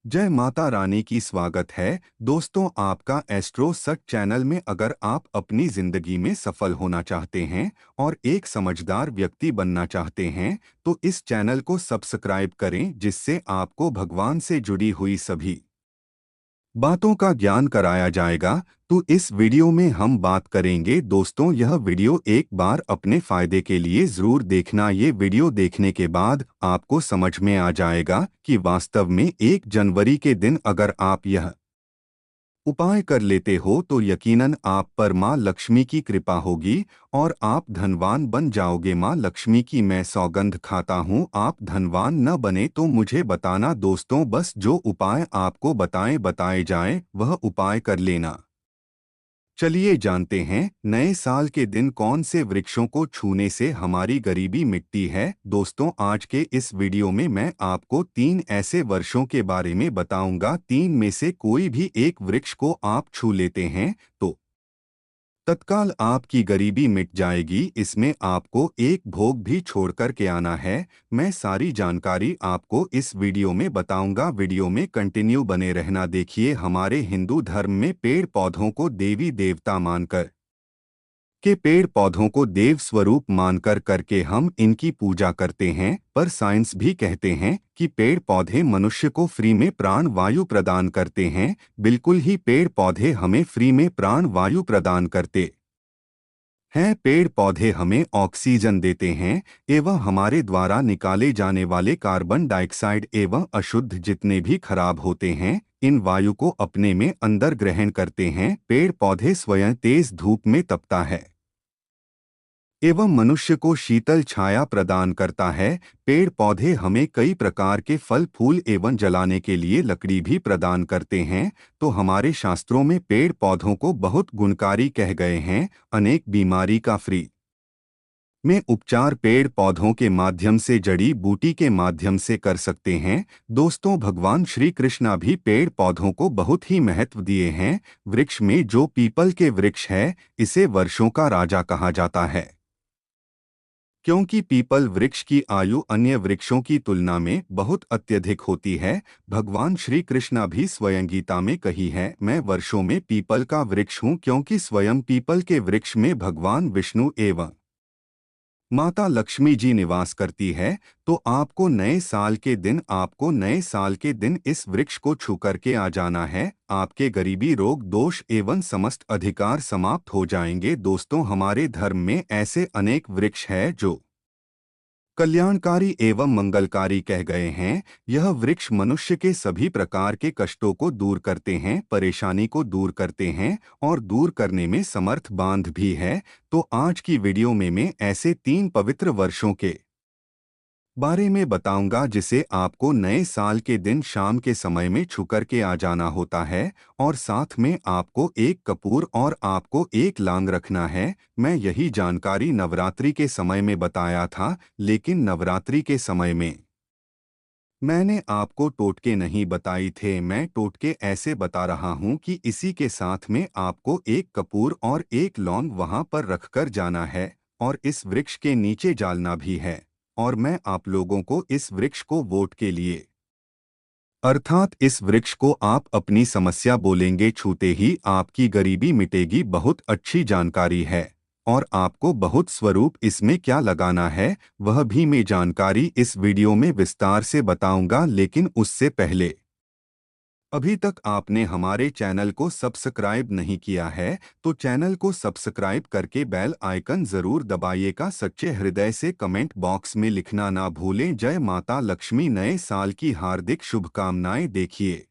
जय माता रानी की स्वागत है दोस्तों आपका एस्ट्रो सच चैनल में। अगर आप अपनी जिंदगी में सफल होना चाहते हैं और एक समझदार व्यक्ति बनना चाहते हैं तो इस चैनल को सब्सक्राइब करें, जिससे आपको भगवान से जुड़ी हुई सभी बातों का ज्ञान कराया जाएगा। तो इस वीडियो में हम बात करेंगे दोस्तों, यह वीडियो एक बार अपने फायदे के लिए जरूर देखना। ये वीडियो देखने के बाद आपको समझ में आ जाएगा कि वास्तव में 1 जनवरी के दिन अगर आप यह उपाय कर लेते हो तो यकीनन आप पर माँ लक्ष्मी की कृपा होगी और आप धनवान बन जाओगे। माँ लक्ष्मी की मैं सौगंध खाता हूँ, आप धनवान न बने तो मुझे बताना दोस्तों। बस जो उपाय आपको बताए जाए वह उपाय कर लेना। चलिए जानते हैं नए साल के दिन कौन से वृक्षों को छूने से हमारी गरीबी मिटती है। दोस्तों आज के इस वीडियो में मैं आपको 3 ऐसे वर्षों के बारे में बताऊंगा। 3 में से कोई भी एक वृक्ष को आप छू लेते हैं तो तत्काल आपकी गरीबी मिट जाएगी। इसमें आपको एक भोग भी छोड़कर के आना है। मैं सारी जानकारी आपको इस वीडियो में बताऊंगा। वीडियो में कंटिन्यू बने रहना। देखिए, हमारे हिंदू धर्म में पेड़ पौधों को देवी देवता मानकर पेड़ पौधों को देव स्वरूप मानकर करके हम इनकी पूजा करते हैं। पर साइंस भी कहते हैं कि पेड़ पौधे मनुष्य को फ्री में प्राण वायु प्रदान करते हैं। बिल्कुल ही पेड़ पौधे हमें फ्री में प्राण वायु प्रदान करते हैं। पेड़ पौधे हमें ऑक्सीजन देते हैं एवं हमारे द्वारा निकाले जाने वाले कार्बन डाइऑक्साइड एवं अशुद्ध जितने भी खराब होते हैं इन वायु को अपने में अंदर ग्रहण करते हैं। पेड़ पौधे स्वयं तेज धूप में तपता है एवं मनुष्य को शीतल छाया प्रदान करता है। पेड़ पौधे हमें कई प्रकार के फल फूल एवं जलाने के लिए लकड़ी भी प्रदान करते हैं। तो हमारे शास्त्रों में पेड़ पौधों को बहुत गुणकारी कह गए हैं। अनेक बीमारी का फ्री में उपचार पेड़ पौधों के माध्यम से, जड़ी बूटी के माध्यम से कर सकते हैं। दोस्तों भगवान श्री कृष्णा भी पेड़ पौधों को बहुत ही महत्व दिए हैं। वृक्ष में जो पीपल के वृक्ष है इसे वर्षों का राजा कहा जाता है, क्योंकि पीपल वृक्ष की आयु अन्य वृक्षों की तुलना में बहुत अत्यधिक होती है। भगवान श्री कृष्णा भी स्वयं गीता में कही है, मैं वर्षों में पीपल का वृक्ष हूँ, क्योंकि स्वयं पीपल के वृक्ष में भगवान विष्णु एवं माता लक्ष्मी जी निवास करती है। तो आपको नए साल के दिन इस वृक्ष को छू करके आ जाना है। आपके गरीबी रोग दोष एवं समस्त अधिकार समाप्त हो जाएंगे। दोस्तों हमारे धर्म में ऐसे अनेक वृक्ष हैं जो कल्याणकारी एवं मंगलकारी कह गए हैं। यह वृक्ष मनुष्य के सभी प्रकार के कष्टों को दूर करते हैं, परेशानी को दूर करते हैं और दूर करने में समर्थ बांध भी है। तो आज की वीडियो में मैं ऐसे 3 पवित्र वर्षों के बारे में बताऊंगा जिसे आपको नए साल के दिन शाम के समय में छू करके आ जाना होता है। और साथ में आपको एक कपूर और आपको एक लांग रखना है। मैं यही जानकारी नवरात्रि के समय में बताया था, लेकिन नवरात्रि के समय में मैंने आपको टोटके नहीं बताई थे। मैं टोटके ऐसे बता रहा हूं कि इसी के साथ में आपको एक कपूर और एक लौंग वहां पर रखकर जाना है और इस वृक्ष के नीचे डालना भी है। और मैं आप लोगों को इस वृक्ष को वोट के लिए, अर्थात इस वृक्ष को आप अपनी समस्या बोलेंगे, छूते ही आपकी गरीबी मिटेगी। बहुत अच्छी जानकारी है और आपको बहुत स्वरूप इसमें क्या लगाना है वह भी मैं जानकारी इस वीडियो में विस्तार से बताऊंगा। लेकिन उससे पहले अभी तक आपने हमारे चैनल को सब्सक्राइब नहीं किया है तो चैनल को सब्सक्राइब करके बेल आइकन जरूर दबाइएगा। सच्चे हृदय से कमेंट बॉक्स में लिखना ना भूलें, जय माता लक्ष्मी। नए साल की हार्दिक शुभकामनाएं। देखिए,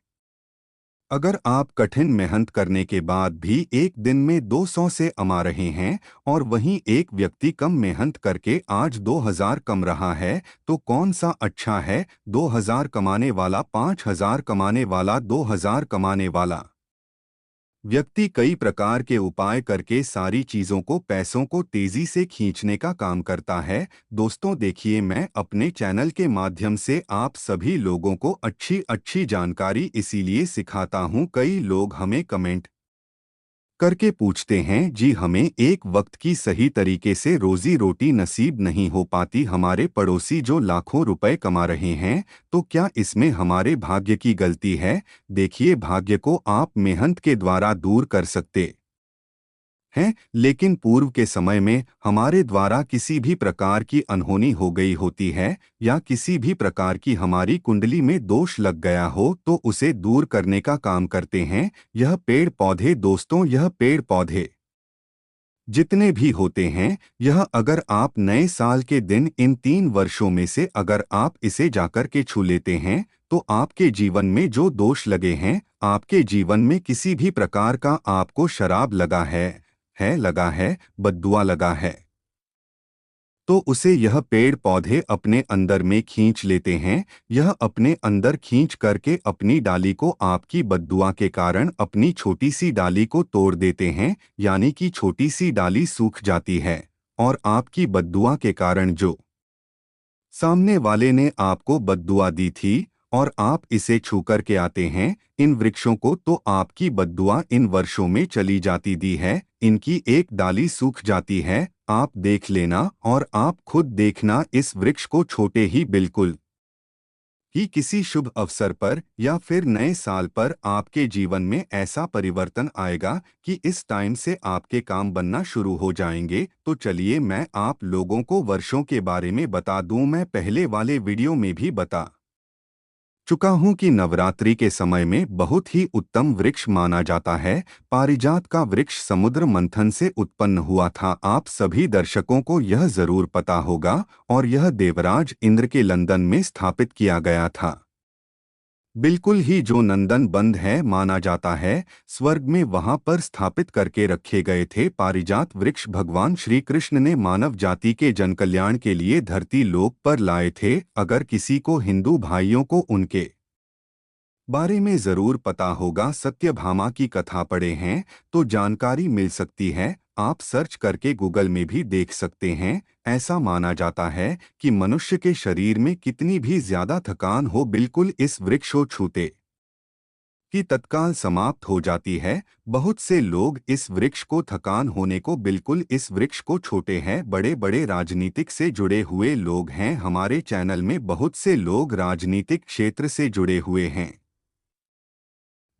अगर आप कठिन मेहनत करने के बाद भी एक दिन में 200 से कमा रहे हैं और वहीं एक व्यक्ति कम मेहनत करके आज 2000 कम रहा है तो कौन सा अच्छा है? 2000 कमाने वाला, 5000 कमाने वाला, 2000 कमाने वाला व्यक्ति कई प्रकार के उपाय करके सारी चीजों को, पैसों को तेजी से खींचने का काम करता है। दोस्तों देखिए, मैं अपने चैनल के माध्यम से आप सभी लोगों को अच्छी अच्छी जानकारी इसीलिए सिखाता हूं। कई लोग हमें कमेंट करके पूछते हैं, जी हमें एक वक्त की सही तरीके से रोजी रोटी नसीब नहीं हो पाती, हमारे पड़ोसी जो लाखों रुपए कमा रहे हैं, तो क्या इसमें हमारे भाग्य की गलती है? देखिए, भाग्य को आप मेहनत के द्वारा दूर कर सकते हैं, लेकिन पूर्व के समय में हमारे द्वारा किसी भी प्रकार की अनहोनी हो गई होती है या किसी भी प्रकार की हमारी कुंडली में दोष लग गया हो तो उसे दूर करने का काम करते हैं यह पेड़ पौधे। दोस्तों, यह पेड़ पौधे जितने भी होते हैं, यह अगर आप नए साल के दिन इन 3 वर्षों में से अगर आप इसे जाकर के छू लेते हैं, तो आपके जीवन में जो दोष लगे हैं, आपके जीवन में किसी भी प्रकार का आपको शराब लगा है लगा है, बद्दुआ लगा है, तो उसे यह पेड़ पौधे अपने अंदर में खींच लेते हैं। यह अपने अंदर खींच करके अपनी डाली को आपकी बद्दुआ के कारण अपनी छोटी सी डाली को तोड़ देते हैं, यानी कि छोटी सी डाली सूख जाती है और आपकी बद्दुआ के कारण जो सामने वाले ने आपको बद्दुआ दी थी और आप इसे छू कर के आते हैं इन वृक्षों को, तो आपकी बद्दुआ इन वर्षों में चली जाती दी है, इनकी एक डाली सूख जाती है। आप देख लेना और आप खुद देखना, इस वृक्ष को छोटे ही बिल्कुल ही किसी शुभ अवसर पर या फिर नए साल पर आपके जीवन में ऐसा परिवर्तन आएगा कि इस टाइम से आपके काम बनना शुरू हो जाएंगे। तो चलिए मैं आप लोगों को वर्षों के बारे में बता दूं। मैं पहले वाले वीडियो में भी बता चुका हूं कि नवरात्रि के समय में बहुत ही उत्तम वृक्ष माना जाता है। पारिजात का वृक्ष समुद्र मंथन से उत्पन्न हुआ था, आप सभी दर्शकों को यह जरूर पता होगा, और यह देवराज इंद्र के लंदन में स्थापित किया गया था। बिल्कुल ही जो नंदन बंद है माना जाता है, स्वर्ग में वहां पर स्थापित करके रखे गए थे। पारिजात वृक्ष भगवान श्री कृष्ण ने मानव जाति के जनकल्याण के लिए धरती लोक पर लाए थे। अगर किसी को हिंदू भाइयों को उनके बारे में जरूर पता होगा, सत्यभामा की कथा पढ़े हैं तो जानकारी मिल सकती है। आप सर्च करके गूगल में भी देख सकते हैं। ऐसा माना जाता है कि मनुष्य के शरीर में कितनी भी ज्यादा थकान हो, बिल्कुल इस वृक्ष को छूते कि तत्काल समाप्त हो जाती है। बहुत से लोग इस वृक्ष को थकान होने को बिल्कुल इस वृक्ष को छोटे हैं। बड़े बड़े राजनीतिक से जुड़े हुए लोग हैं, हमारे चैनल में बहुत से लोग राजनीतिक क्षेत्र से जुड़े हुए हैं।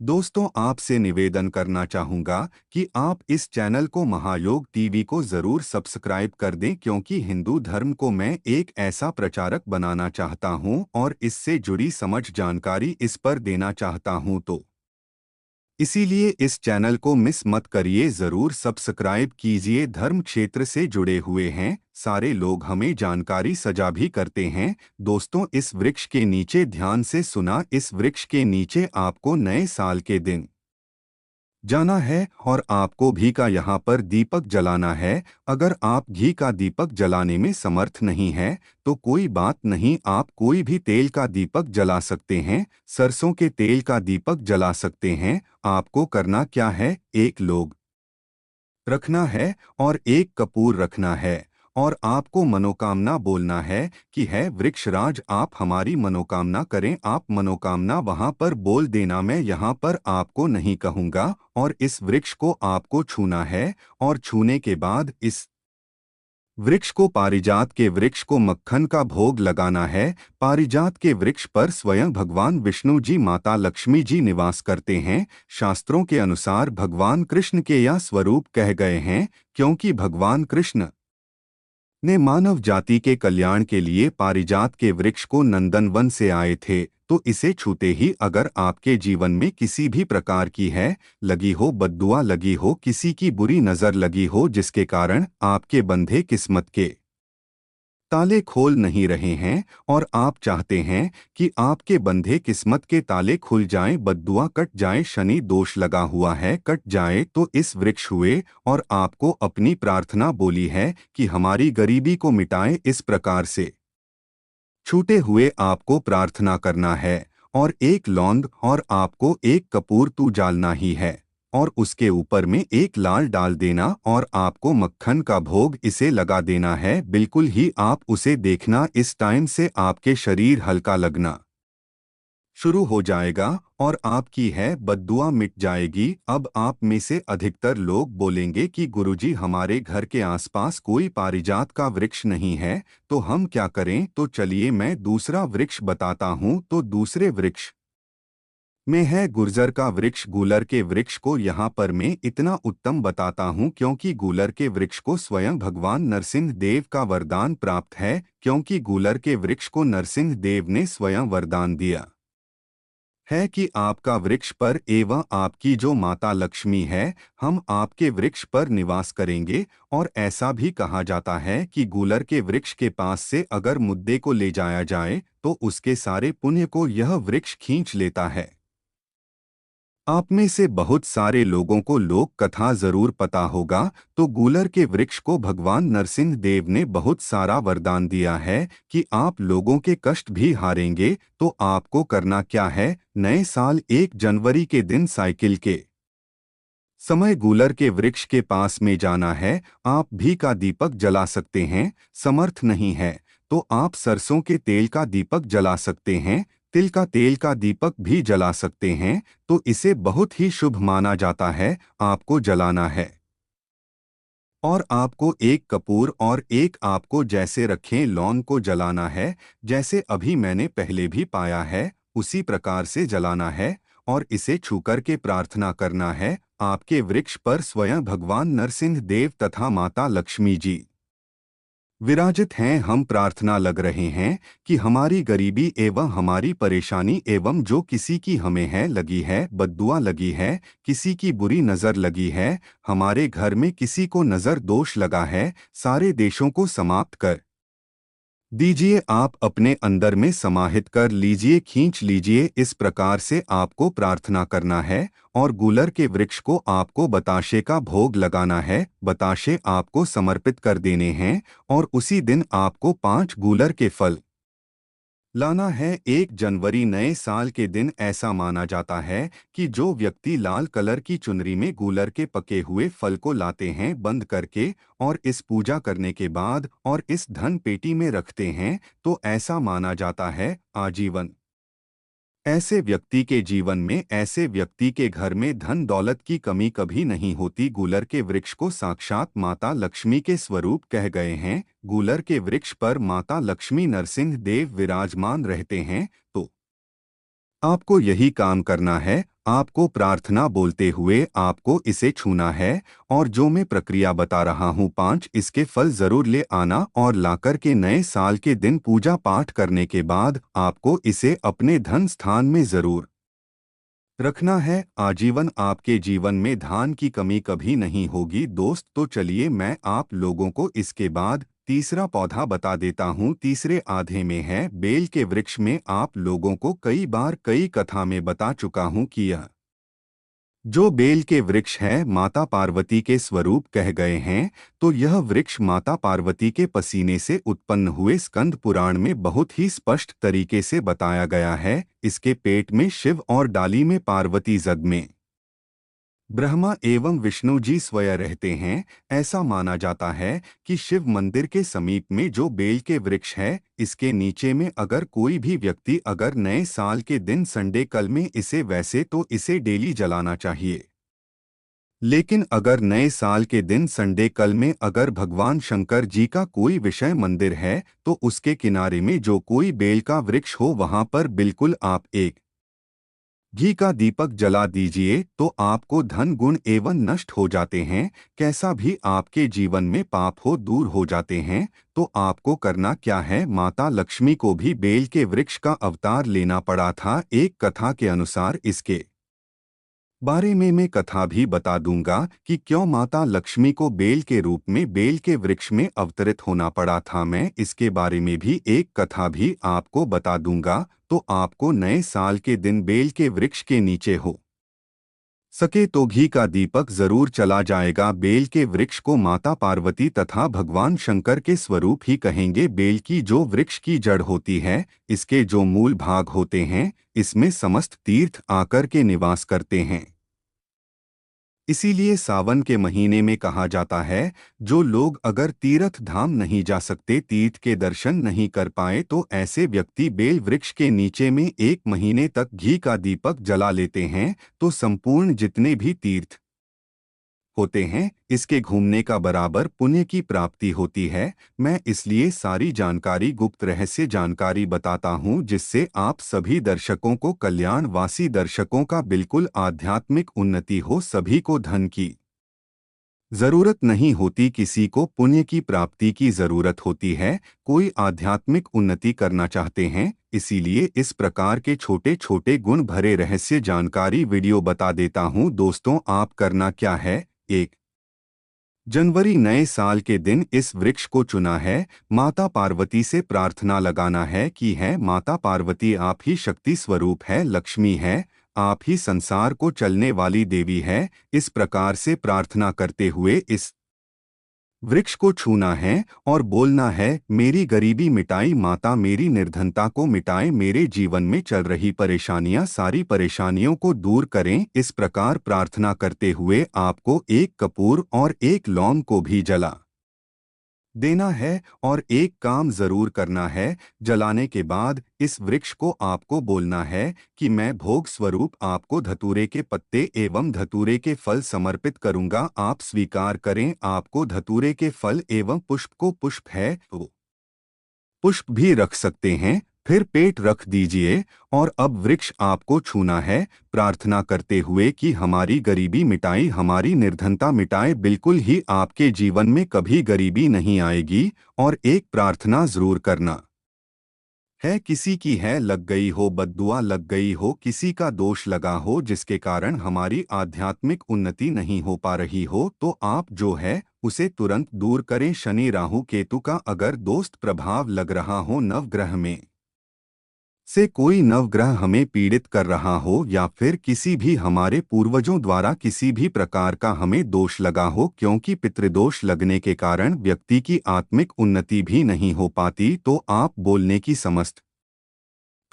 दोस्तों, आपसे निवेदन करना चाहूँगा कि आप इस चैनल को महायोग टीवी को ज़रूर सब्सक्राइब कर दें, क्योंकि हिंदू धर्म को मैं एक ऐसा प्रचारक बनाना चाहता हूँ और इससे जुड़ी समझ जानकारी इस पर देना चाहता हूँ, तो इसीलिए इस चैनल को मिस मत करिए, ज़रूर सब्सक्राइब कीजिए। धर्म क्षेत्र से जुड़े हुए हैं सारे लोग, हमें जानकारी सजा भी करते हैं। दोस्तों, इस वृक्ष के नीचे ध्यान से सुना, इस वृक्ष के नीचे आपको नए साल के दिन जाना है और आपको घी का यहाँ पर दीपक जलाना है। अगर आप घी का दीपक जलाने में समर्थ नहीं है तो कोई बात नहीं, आप कोई भी तेल का दीपक जला सकते हैं, सरसों के तेल का दीपक जला सकते हैं। आपको करना क्या है, एक लोग रखना है और एक कपूर रखना है और आपको मनोकामना बोलना है कि है वृक्षराज आप हमारी मनोकामना करें। आप मनोकामना वहां पर बोल देना, मैं यहाँ पर आपको नहीं कहूँगा, और इस वृक्ष को आपको छूना है और छूने के बाद इस वृक्ष को, पारिजात के वृक्ष को मक्खन का भोग लगाना है। पारिजात के वृक्ष पर स्वयं भगवान विष्णु जी, माता लक्ष्मी जी निवास करते हैं। शास्त्रों के अनुसार भगवान कृष्ण के यह स्वरूप कह गए हैं, क्योंकि भगवान कृष्ण ने मानव जाति के कल्याण के लिए पारिजात के वृक्ष को नंदनवन से आए थे। तो इसे छूते ही अगर आपके जीवन में किसी भी प्रकार की है लगी हो, बद्दुआ लगी हो, किसी की बुरी नजर लगी हो, जिसके कारण आपके बंधे किस्मत के ताले खोल नहीं रहे हैं और आप चाहते हैं कि आपके बंधे किस्मत के ताले खुल जाएं, बद्दुआ कट जाए, शनि दोष लगा हुआ है कट जाए, तो इस वृक्ष हुए और आपको अपनी प्रार्थना बोली है कि हमारी गरीबी को मिटाए। इस प्रकार से छूटे हुए आपको प्रार्थना करना है और एक लौंग और आपको एक कपूर तू डालना ही है और उसके ऊपर में एक लाल डाल देना और आपको मक्खन का भोग इसे लगा देना है। बिल्कुल ही आप उसे देखना, इस टाइम से आपके शरीर हल्का लगना शुरू हो जाएगा और आपकी है बद्दुआ मिट जाएगी। अब आप में से अधिकतर लोग बोलेंगे कि गुरुजी हमारे घर के आसपास कोई पारिजात का वृक्ष नहीं है, तो हम क्या करें? तो चलिए मैं दूसरा वृक्ष बताता हूँ। तो दूसरे वृक्ष में है गुर्जर का वृक्ष। गूलर के वृक्ष को यहाँ पर मैं इतना उत्तम बताता हूँ क्योंकि गूलर के वृक्ष को स्वयं भगवान नरसिंह देव का वरदान प्राप्त है, क्योंकि गूलर के वृक्ष को नरसिंह देव ने स्वयं वरदान दिया है कि आपका वृक्ष पर एवं आपकी जो माता लक्ष्मी है, हम आपके वृक्ष पर निवास करेंगे। और ऐसा भी कहा जाता है कि गूलर के वृक्ष के पास से अगर मुद्दे को ले जाया जाए तो उसके सारे पुण्य को यह वृक्ष खींच लेता है। आप में से बहुत सारे लोगों को लोक कथा जरूर पता होगा। तो गूलर के वृक्ष को भगवान नरसिंह देव ने बहुत सारा वरदान दिया है कि आप लोगों के कष्ट भी हारेंगे। तो आपको करना क्या है? नए साल 1 जनवरी के दिन साइकिल के समय गूलर के वृक्ष के पास में जाना है। आप भी का दीपक जला सकते हैं, समर्थ नहीं है तो आप सरसों के तेल का दीपक जला सकते हैं, तिल का तेल का दीपक भी जला सकते हैं। तो इसे बहुत ही शुभ माना जाता है। आपको जलाना है और आपको एक कपूर और एक आपको जैसे रखें लौंग को जलाना है, जैसे अभी मैंने पहले भी पाया है उसी प्रकार से जलाना है। और इसे छूकर के प्रार्थना करना है। आपके वृक्ष पर स्वयं भगवान नरसिंह देव तथा माता लक्ष्मी जी विराजित हैं। हम प्रार्थना लग रहे हैं कि हमारी गरीबी एवं हमारी परेशानी एवं जो किसी की हमें है लगी है, बद्दुआ लगी है, किसी की बुरी नज़र लगी है, हमारे घर में किसी को नज़र दोष लगा है, सारे देशों को समाप्त कर दीजिए। आप अपने अंदर में समाहित कर लीजिए, खींच लीजिए। इस प्रकार से आपको प्रार्थना करना है और गूलर के वृक्ष को आपको बताशे का भोग लगाना है। बताशे आपको समर्पित कर देने हैं और उसी दिन आपको 5 गूलर के फल लाना है। 1 जनवरी नए साल के दिन ऐसा माना जाता है कि जो व्यक्ति लाल कलर की चुनरी में गूलर के पके हुए फल को लाते हैं बंद करके और इस पूजा करने के बाद और इस धन पेटी में रखते हैं, तो ऐसा माना जाता है आजीवन ऐसे व्यक्ति के जीवन में, ऐसे व्यक्ति के घर में धन दौलत की कमी कभी नहीं होती। गूलर के वृक्ष को साक्षात माता लक्ष्मी के स्वरूप कह गए हैं। गूलर के वृक्ष पर माता लक्ष्मी नरसिंह देव विराजमान रहते हैं। तो आपको यही काम करना है। आपको प्रार्थना बोलते हुए आपको इसे छूना है और जो मैं प्रक्रिया बता रहा हूँ 5 इसके फल जरूर ले आना और लाकर के नए साल के दिन पूजा पाठ करने के बाद आपको इसे अपने धन स्थान में जरूर रखना है। आजीवन आपके जीवन में धान की कमी कभी नहीं होगी दोस्त। तो चलिए मैं आप लोगों को इसके बाद तीसरा पौधा बता देता हूँ। तीसरे आधे में है बेल के वृक्ष में। आप लोगों को कई बार कई कथा में बता चुका हूँ कि यह जो बेल के वृक्ष है माता पार्वती के स्वरूप कह गए हैं। तो यह वृक्ष माता पार्वती के पसीने से उत्पन्न हुए स्कंद पुराण में बहुत ही स्पष्ट तरीके से बताया गया है। इसके पेट में शिव और डाली में पार्वती, जग में ब्रह्मा एवं विष्णु जी स्वयं रहते हैं। ऐसा माना जाता है कि शिव मंदिर के समीप में जो बेल के वृक्ष है, इसके नीचे में अगर कोई भी व्यक्ति अगर नए साल के दिन संडे कल में इसे वैसे तो इसे डेली जलाना चाहिए, लेकिन अगर नए साल के दिन संडे कल में अगर भगवान शंकर जी का कोई विषय मंदिर है तो उसके किनारे में जो कोई बेल का वृक्ष हो वहां पर बिल्कुल आप एक घी का दीपक जला दीजिए। तो आपको धन गुण एवं नष्ट हो जाते हैं, कैसा भी आपके जीवन में पाप हो दूर हो जाते हैं। तो आपको करना क्या है? माता लक्ष्मी को भी बेल के वृक्ष का अवतार लेना पड़ा था। एक कथा के अनुसार इसके बारे में मैं कथा भी बता दूंगा कि क्यों माता लक्ष्मी को बेल के रूप में बेल के वृक्ष में अवतरित होना पड़ा था। मैं इसके बारे में भी एक कथा भी आपको बता दूंगा। तो आपको नए साल के दिन बेल के वृक्ष के नीचे हो सके तो घी का दीपक जरूर चला जाएगा। बेल के वृक्ष को माता पार्वती तथा भगवान शंकर के स्वरूप ही कहेंगे। बेल की जो वृक्ष की जड़ होती है, इसके जो मूल भाग होते हैं, इसमें समस्त तीर्थ आकर के निवास करते हैं। इसीलिए सावन के महीने में कहा जाता है, जो लोग अगर तीर्थ धाम नहीं जा सकते, तीर्थ के दर्शन नहीं कर पाए, तो ऐसे व्यक्ति बेल वृक्ष के नीचे में 1 महीने तक घी का दीपक जला लेते हैं, तो संपूर्ण जितने भी तीर्थ होते हैं, इसके घूमने का बराबर पुण्य की प्राप्ति होती है। मैं इसलिए सारी जानकारी, गुप्त रहस्य जानकारी बताता हूँ, जिससे आप सभी दर्शकों को, कल्याणवासी दर्शकों का बिल्कुल आध्यात्मिक उन्नति हो। सभी को धन की जरूरत नहीं होती, किसी को पुण्य की प्राप्ति की जरूरत होती है। कोई आध्यात्मिक उन्नति करना चाहते हैं, इसीलिए इस प्रकार के छोटे छोटे गुण भरे रहस्य जानकारी वीडियो बता देता हूँ। दोस्तों, आप करना क्या है, 1 जनवरी नए साल के दिन इस वृक्ष को चुना है। माता पार्वती से प्रार्थना लगाना है कि है माता पार्वती, आप ही शक्ति स्वरूप है, लक्ष्मी है, आप ही संसार को चलने वाली देवी है। इस प्रकार से प्रार्थना करते हुए इस वृक्ष को छूना है और बोलना है, मेरी गरीबी मिटाई माता, मेरी निर्धनता को मिटाए, मेरे जीवन में चल रही परेशानियां, सारी परेशानियों को दूर करें। इस प्रकार प्रार्थना करते हुए आपको 1 कपूर और 1 लौंग को भी जला देना है। और एक काम जरूर करना है, जलाने के बाद इस वृक्ष को आपको बोलना है कि मैं भोग स्वरूप आपको धतूरे के पत्ते एवं धतूरे के फल समर्पित करूंगा, आप स्वीकार करें। आपको धतूरे के फल एवं पुष्प को, पुष्प है तो पुष्प भी रख सकते हैं, फिर पेट रख दीजिए। और अब वृक्ष आपको छूना है, प्रार्थना करते हुए कि हमारी गरीबी मिटाई, हमारी निर्धनता मिटाए, बिल्कुल ही आपके जीवन में कभी गरीबी नहीं आएगी। और एक प्रार्थना जरूर करना है, किसी की है लग गई हो, बद्दुआ लग गई हो, किसी का दोष लगा हो, जिसके कारण हमारी आध्यात्मिक उन्नति नहीं हो पा रही हो, तो आप जो है उसे तुरंत दूर करें। शनि राहु केतु का अगर दोस्त प्रभाव लग रहा हो, नवग्रह में से कोई नवग्रह हमें पीड़ित कर रहा हो, या फिर किसी भी हमारे पूर्वजों द्वारा किसी भी प्रकार का हमें दोष लगा हो, क्योंकि पितृदोष लगने के कारण व्यक्ति की आत्मिक उन्नति भी नहीं हो पाती, तो आप बोलने की समस्त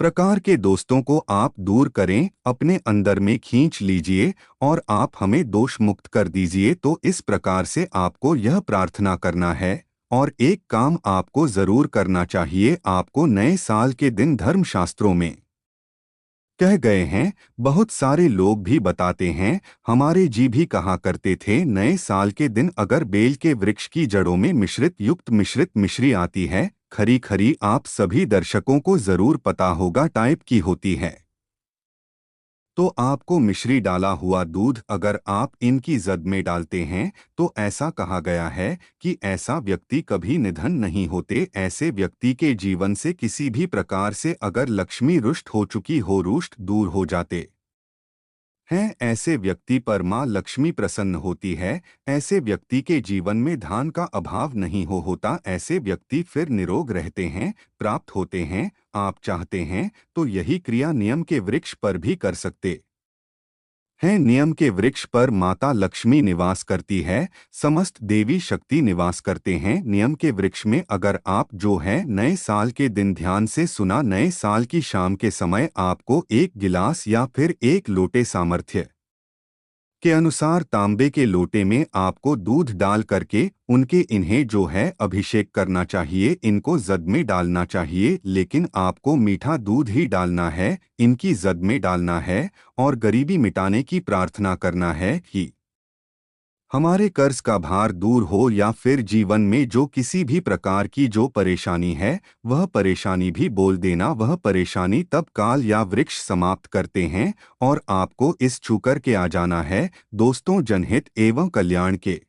प्रकार के दोस्तों को आप दूर करें, अपने अंदर में खींच लीजिए और आप हमें दोष मुक्त कर दीजिए। तो इस प्रकार से आपको यह प्रार्थना करना है। और एक काम आपको जरूर करना चाहिए, आपको नए साल के दिन धर्मशास्त्रों में कह गए हैं, बहुत सारे लोग भी बताते हैं, हमारे जी भी कहा करते थे, नए साल के दिन अगर बेल के वृक्ष की जड़ों में मिश्रित युक्त मिश्रित मिश्री आती है, खरी खरी, आप सभी दर्शकों को जरूर पता होगा टाइप की होती है, तो आपको मिश्री डाला हुआ दूध अगर आप इनकी जद में डालते हैं, तो ऐसा कहा गया है कि ऐसा व्यक्ति कभी निधन नहीं होते। ऐसे व्यक्ति के जीवन से किसी भी प्रकार से अगर लक्ष्मी रुष्ट हो चुकी हो, रुष्ट दूर हो जाते हैं, ऐसे व्यक्ति पर माँ लक्ष्मी प्रसन्न होती है। ऐसे व्यक्ति के जीवन में धान का अभाव नहीं होता, ऐसे व्यक्ति फिर निरोग रहते हैं, प्राप्त होते हैं। आप चाहते हैं तो यही क्रिया नियम के वृक्ष पर भी कर सकते हैं। नियम के वृक्ष पर माता लक्ष्मी निवास करती है, समस्त देवी शक्ति निवास करते हैं। नियम के वृक्ष में अगर आप जो है नए साल के दिन ध्यान से सुना, नए साल की शाम के समय आपको 1 गिलास या फिर 1 लोटे सामर्थ्य के अनुसार तांबे के लोटे में आपको दूध डाल करके उनके इन्हें जो है अभिषेक करना चाहिए, इनको जद में डालना चाहिए, लेकिन आपको मीठा दूध ही डालना है, इनकी जद में डालना है। और गरीबी मिटाने की प्रार्थना करना है कि हमारे कर्ज का भार दूर हो, या फिर जीवन में जो किसी भी प्रकार की जो परेशानी है, वह परेशानी भी बोल देना। वह परेशानी तब काल या वृक्ष समाप्त करते हैं और आपको इस छूकर के आ जाना है। दोस्तों, जनहित एवं कल्याण के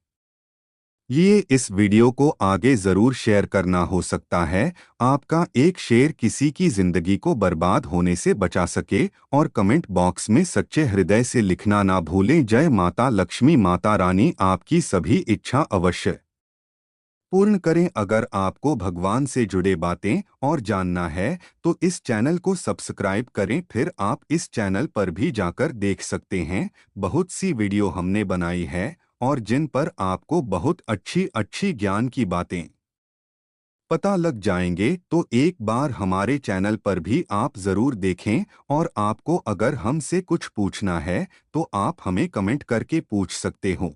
ये इस वीडियो को आगे जरूर शेयर करना, हो सकता है आपका एक शेयर किसी की जिंदगी को बर्बाद होने से बचा सके। और कमेंट बॉक्स में सच्चे हृदय से लिखना ना भूलें, जय माता लक्ष्मी, माता रानी आपकी सभी इच्छा अवश्य पूर्ण करें। अगर आपको भगवान से जुड़े बातें और जानना है तो इस चैनल को सब्सक्राइब करें, फिर आप इस चैनल पर भी जाकर देख सकते हैं। बहुत सी वीडियो हमने बनाई है और जिन पर आपको बहुत अच्छी अच्छी ज्ञान की बातें पता लग जाएंगे, तो एक बार हमारे चैनल पर भी आप ज़रूर देखें। और आपको अगर हमसे कुछ पूछना है तो आप हमें कमेंट करके पूछ सकते हो।